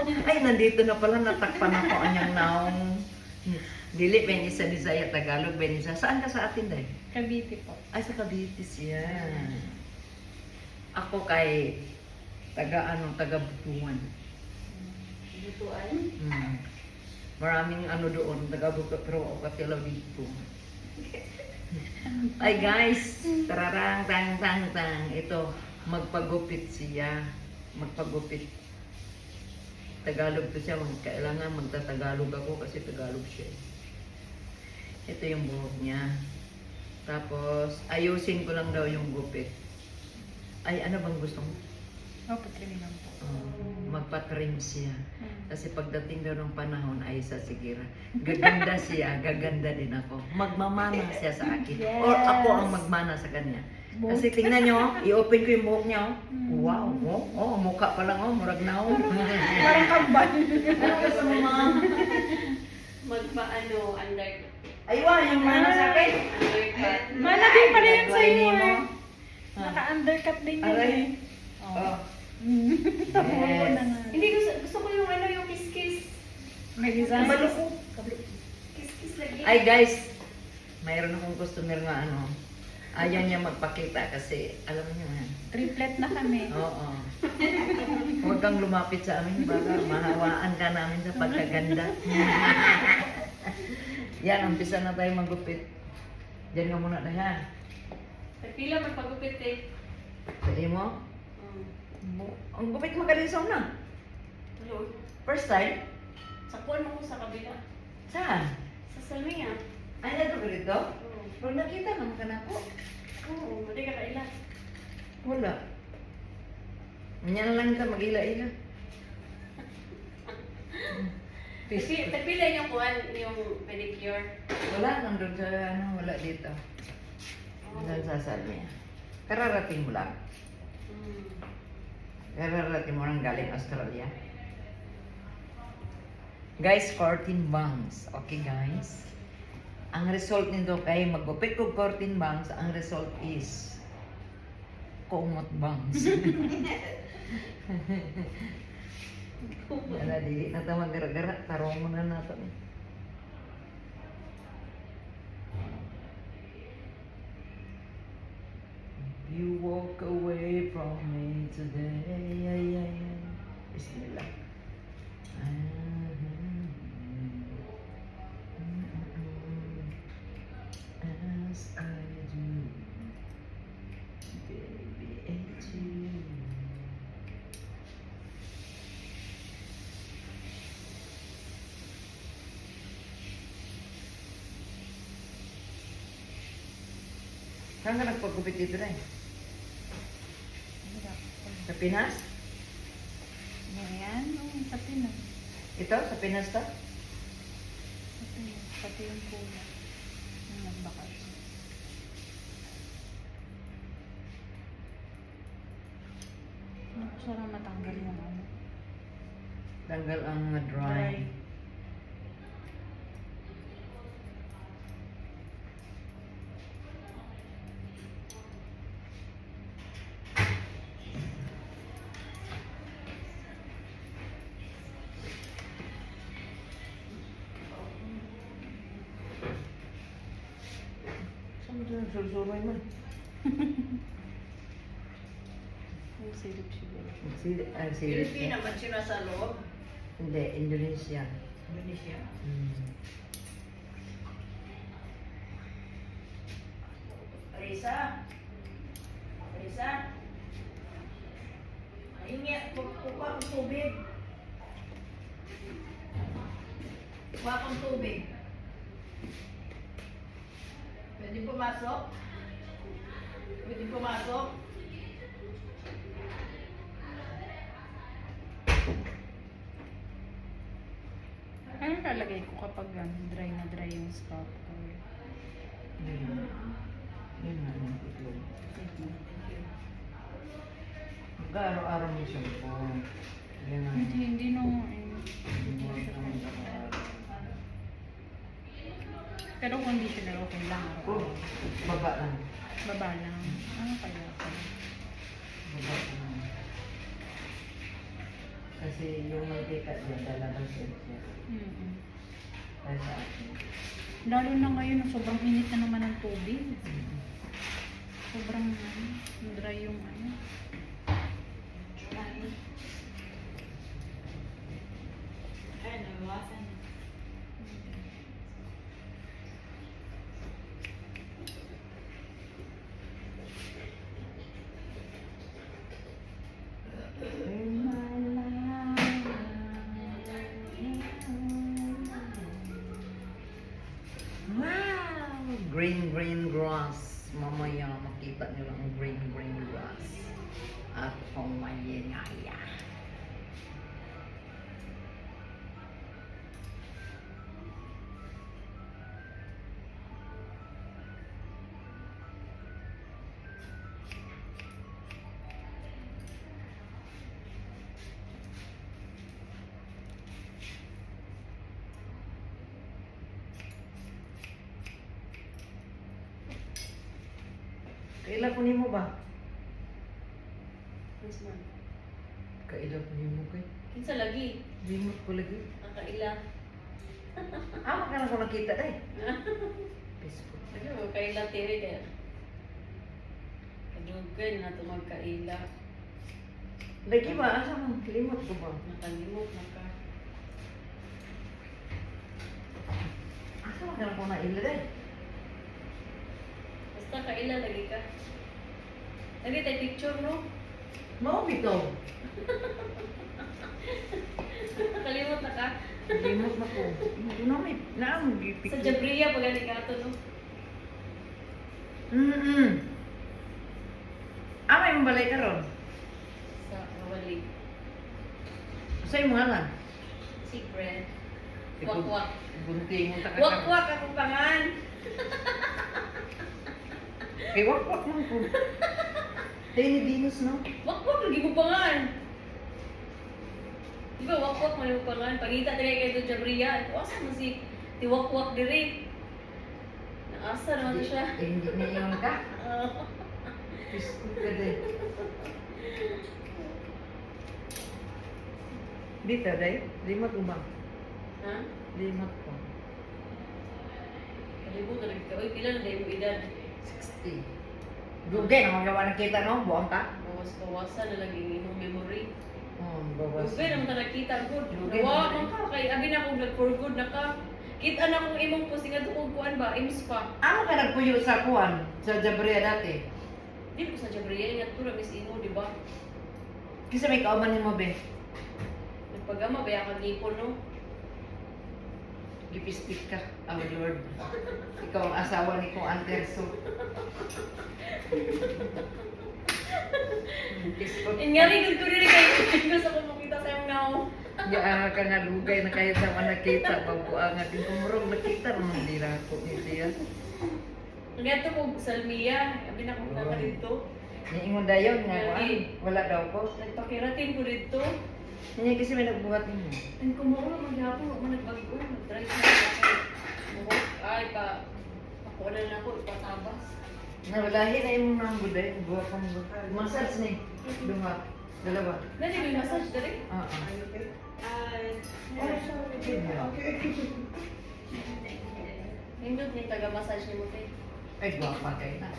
Ay, nandito na pala, natakpan ako anyang naong. Dili, ben isa Bisaya, Tagalog, ben isa. Saan ka sa atin dahil? Cavite po. Ay, sa Cavite siya. Ako kay taga Butuan. Butuan? Maraming doon, taga Butuan, pero ako katilaw dito. Ay guys, tararang, tang. Ito, magpagupit siya. Magpagupit. Tagalog to siya, kailangan magtatagalog ako kasi Tagalog siya. Ito yung buhok niya. Tapos, ayusin ko lang daw yung gupit. Ay, ano bang gusto mo? Patrimin lang po. Magpa-trim siya. Kasi pagdating daw ng panahon ay sasigira. Gaganda siya, gaganda din ako. Magmamana siya sa akin. Yes. Or ako ang magmana sa kanya. Kasi tingnan nyo, i-open ko yung buhok niya. Wow, mukha pa lang, murag na. Parang kambal. Ano gusto mo, ma'am? Magpa-ano, undercut. Aywa, yung mana sa akin. Undercut. Mana din pala yan sa iyo mo. eh. Naka-undercut din yun Aray. eh. Oh. Tabuhan ko na nga. Hindi, gusto ko yung yung kiss-kiss. May design. Baloko. Kiss-kiss lagi. Ay guys, mayroon akong customer na ayaw niya magpakita kasi alam niyo yan. Triplet na kami. Oo. Huwag kang lumapit sa amin, baka mahawaan ka namin sa pagkaganda. Yan, umpisa na tayo magupit. Diyan ka muna na yan. Pila magpagupit eh. Pwede mo? Ang gupit magalisaw na. Hello? First time? Sakuan mo ko sa kabila. Saan? Sa Salmia. Ay, nato ka dito? Oo. Pero nakita naman ka na ako. Oo, mali ka kaila. Wala. Yan lang ka mag-ila-ila. Tagpila yung kuhan, yung pedicure. Wala, nandun sa wala dito. Wala sa Salmia. Kararating mo lang. Kararating mo lang galing Australia. Guys, 14 bangs. Okay, guys? Ang result nito kay magupit ko 14 bangs, ang result is kumot bangs. Wala, dili na ito mag-gara-gara. Tarong mo na nato. You walk away from me today. Bismillah. As I do, baby, it's you. Saan ka nagpagupit dito na eh? Sa Pinas? Ayan, sa Pinas. Ito? Sa Pinas to? Sa Pinas. Pati yung pula. Yung nagbakasyon. Gusto lang matanggal yung ano. Tanggal ang dry. Saan mo ito susuroy mo? Yung silip siguro. Silip Pilipina, ba't siya nasa loob? Hindi, Indonesia. Indonesia. Risa? Risa? Ayun nga, kukuha akong tubig. Kuha akong tubig. Pwede pumasok? Pwede pumasok? Ano lalagay ko kapag dry na dry yung scalp ko? Yun nga yung itlog. Mag-araw-araw mo siya po. Yan ang... Hindi no. Pero conditioner okay lang. Oh, baba lang. Baba lang. Ano kaya ako? Baba lang. Kasi yung mantika dyan, lalabas yan siya. Mm-mm. Kaya sa akin. Lalo na ngayon, sobrang init na naman ng tubig. Sobrang dry yung ano. Dry. Ay, nabawasan na. Wow! Green grass. Mamaya makita nyo lang ang green grass. At kung mayinaya. Kaila ko nimo ba? Yes, ma'am. Kaila ko nimo kay. Kinsa lagi? Limot ko lagi. Ang kaila. Ama ka na ko nakita day. Facebook. Ano, kaila tiri kaya. Kadugan na ito magkaila. Lagi ba? Asa mo? Limot ko ba? Nakalimot na ka. Asa mo ka na ko na ila day? Basta kaila lagi ka. Lagi tayo picture, no? Mao bitaw. Nakalimot na ka. Limot na ko. Ginamit. Naam, Sa gipik. Jabria, pag gani ka ito, no? Amay mo balay karon. Sa Mawali. Sa imo ngalan? Secret. Wak-wak. Bunting mo ta ka. Wak-wak ako pangan. Kay wak man ko. Tiny Venus no. Wak-wak lagi mo pangan. Di ba wak-wak mo yung pangan? Pagita tayo kayo ito Jabria. Asa mo si wak-wak diri? Naasa naman to siya. Eh, hindi na iyon ka. Pisko ka day. Dito day. Limot ko ba? Ha? Limot ko. Kalimutan lagi ka. Uy, pila na dahil mo edad. 60. Dugay na magawa ng kita no. Buang ka. Bawas-bawasan na lagi yung imong memory. Bawas. Dugay naman ta nakita good. Dugay Nawa naman. man ka kay abi na akong nag-for good na ka. Kita na kung imong posting nga tukog kuan ba, ims pa. Ano ka nagpuyo sa kuwan? Sa Jabria dati? Di ko sa Jabria nga tura miss imo, di ba? Kasi may kauman ni mo be. Nagpagama ba yung kagipon, no? Gipistik ka. Oh Lord. Ikaw ang asawa ni kong Anderso. Piskot. Ingari gud ko diri kay gusto ko makita sa imong naw. Ya ka nga lugay na kahit sa nakita. Babuangan din kumurong nakita. Mandira ko ni siya. Nga to ko salmiya, abi na ko na dito. Niingon dayon nga kuan. Wala daw ko. Nagpakiratin ko dito. Hindi kasi may nagbuhat ninyo. And kumuha maghapon, huwag mo nagbago, nag-drive na ako. Buhok, ay pa, ako na ako, ipatabas. Nawalahi na yung mga buday. Buhat kong buhat. Massage ni. Duha. Dalawa. Dali, may massage dali. Oo. Hindot ni taga-massage ni mo, te. Ay, guwapa kayo na.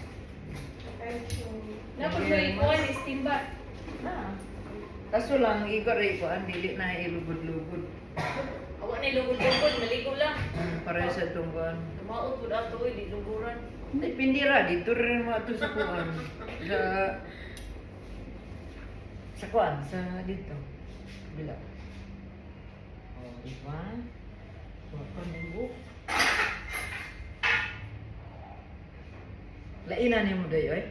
Dapat ba ikuan, steam bath. Ah. Kaso lang, ikaw ko, ang dili na ilugod-lugod. Awa na ilugod-lugod, maligo lang. Para sa tungkuan. Lumaot po dato, di luguran. Hindi, pindira. Dito rin mo ito sa kuan. Sa kuan, sa dito. Bila. O, di ba? Guwapa ng buhok. Lainan niyo mo dayo eh.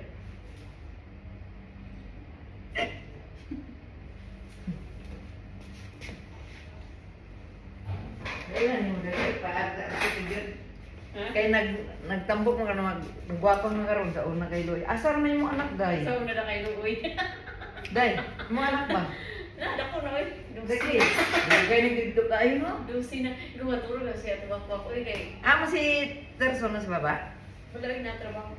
Lainan niyo mo dayo eh. Paada ako tigil. Ha? Kaya nagtambok mo ka na magwapang nga karon sa una kay Loy. Asar man yung mga anak, day? Sa una na kayo luoy. Day, mga anak ba? Na, dako na, oy. Daki. Kaya nagdito kayo, no? Dusi na. Ikaw maturo na siya, tuwak-tuwak ko, kay Amo si Terson na sa baba? wala rin na trabaho.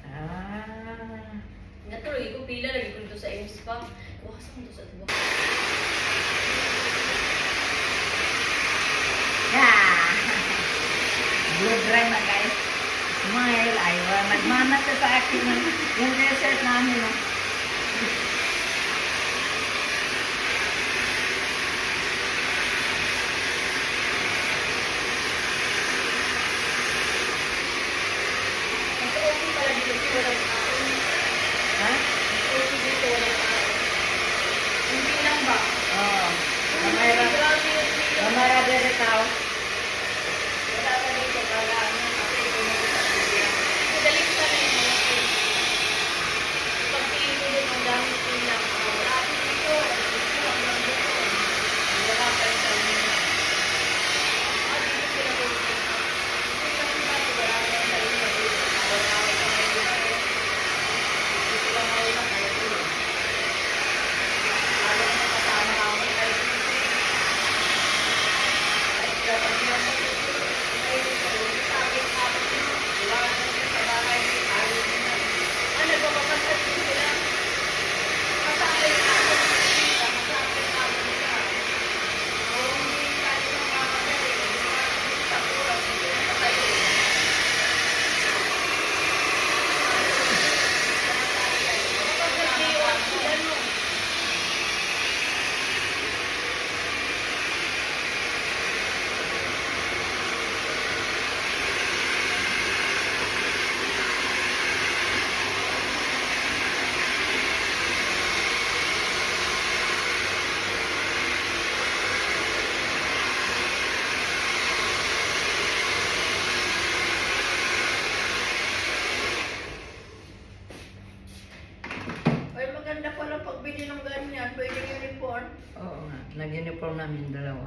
Ah. Natuloy ko pila lagi ko dito sa MS pa. Wakas ko dito sa tuwa. Yeah! Blue dry na guys. Smile. Aywa. Nagmana ka sa akin yung dessert namin. No? Mas okay pala dito kasi walang tao. Ha? Mas okay dito walang tao. Hindi lang ba? Oo. Kamera. Grabe yung pila. Kamera dere tao. Wala ka dito, wala ano, kasi ito na sa pila. Madaling pa na yung mga pila. Pag pili ko doon, ang dami pila. Wala ka dito, dito, hanggang dito. Wala ka yung dami. Ah, dito sila doon. Dito lang ba, wala ka yung dami na dito. Wala ka yung dami dito. Dito lang ako lang, kaya dito. Alam mo, kasama ako kayo dito. Ay, dapat lang sa dito. Ay, sabi ko, wala ka dito sa bahay, ayaw mo na. Ah, nagpapapasal din sila. Kasama yung ako, kasama yung ako nila. Oo, hindi tayo namamadali. Sa oras, hindi na tayo. Kapag nag-iwan sila, no? Ay, maganda pala pagbili ng ganyan. Pwede uniform. Oo nga. Nag-uniform namin dalawa.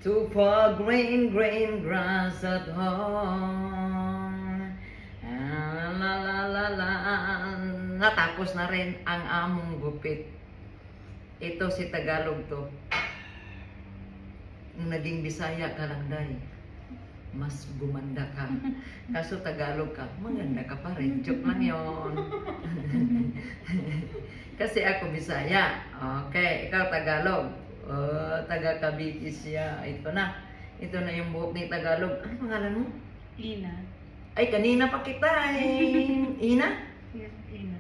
To for green, green grass at home. Ah, la la la la. Natapos na rin ang among gupit. Ito si Tagalog to. Naging Bisaya ka lang, Day. Mas gumanda ka. Kaso Tagalog ka, maganda ka pa rin. Joke lang yon. Kasi ako Bisaya. Okay, ikaw Tagalog. Oh, taga Cavite siya. Ito na. Ito na yung buhok ni Tagalog. Ano pangalan mo? Ina. Ay, kanina pa kita eh. Ina? Yes, Ina.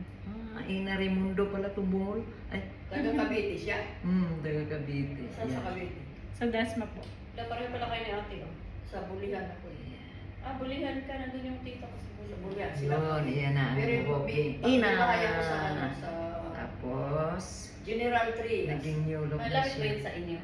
Ina Raimundo pala tumungol. Ay, Taga Cavite siya. taga Cavite. Saan sa Yeah. Cavite? Sa Dasma po. Pareho pala kayo ni ate, oh. Sa Bulihan ako. Ah, bulihan ka. Nandun yung tita ko sa Sa bulihan. Bulihan sila. Yun, iyan na ang Pero buhok ni pag Ina. bahay ako sa, ano, sa Tapos, General Trias. naging new look na Malapit ba siya. yun sa inyo?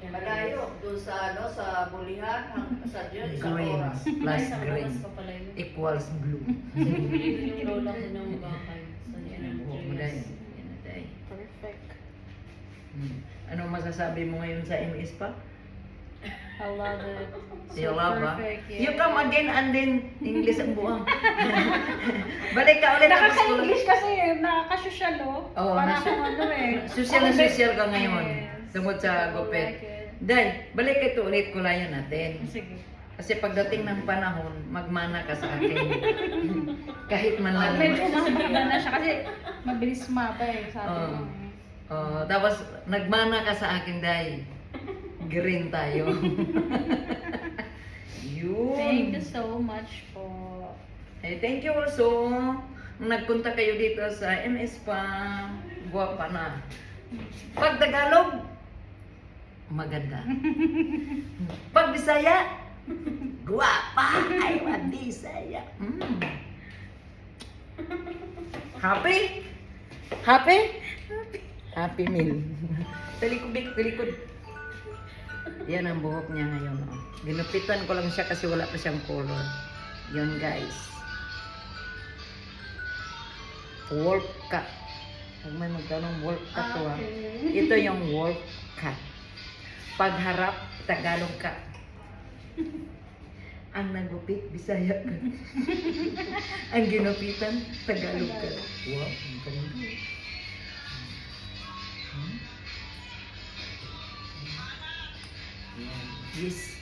Malayo. Doon sa, ano, sa Bulihan. Sa dyan, isang Green oras. plus Ay, sa green oras pa pala yun. equals blue. Bili ko yung lola ko ng bahay. Sa Yan ang buhok mo, Day. Yan na, Day. Perfect. Ano masasabi mo ngayon sa MS pa? I love it. You love, ha? perfect, yeah. You come again and then English ang buwang. Balik ka ulit. tapos Nakaka-English kasi, nakaka-social, oh. Oo, Para nasa- akong ano eh. Social na social ka ngayon. Yes. Tungkol sa I gupit. like it. Day, balik ito ulit kulayan natin. Sige. Kasi pagdating ng panahon, magmana ka sa akin. Kahit man lang. Medyo mahaba na siya kasi mabilis mapa eh. Sabi Oo. mo. Tapos, nagmana ka sa akin, Day. Green tayo. Yun. Thank you so much po. Eh, thank you also. Nung nagpunta kayo dito sa MS pa, guwapa na. Pag Tagalog, maganda. Pag Bisaya, guwapa. Ay, wag Bisaya. Happy? Happy? Happy meal. Talikod, talikod. Yan ang buhok niya ngayon. Oh. Ginupitan ko lang siya kasi wala pa siyang color. Yun guys. Wolf cut. Pag may magtanong wolf cut to, Okay. ito yung wolf cut. Pagharap, Tagalog cut. Ang nagupit, Bisaya ka. Ang ginupitan, Tagalog ka. Wow, ang ganda. Yes.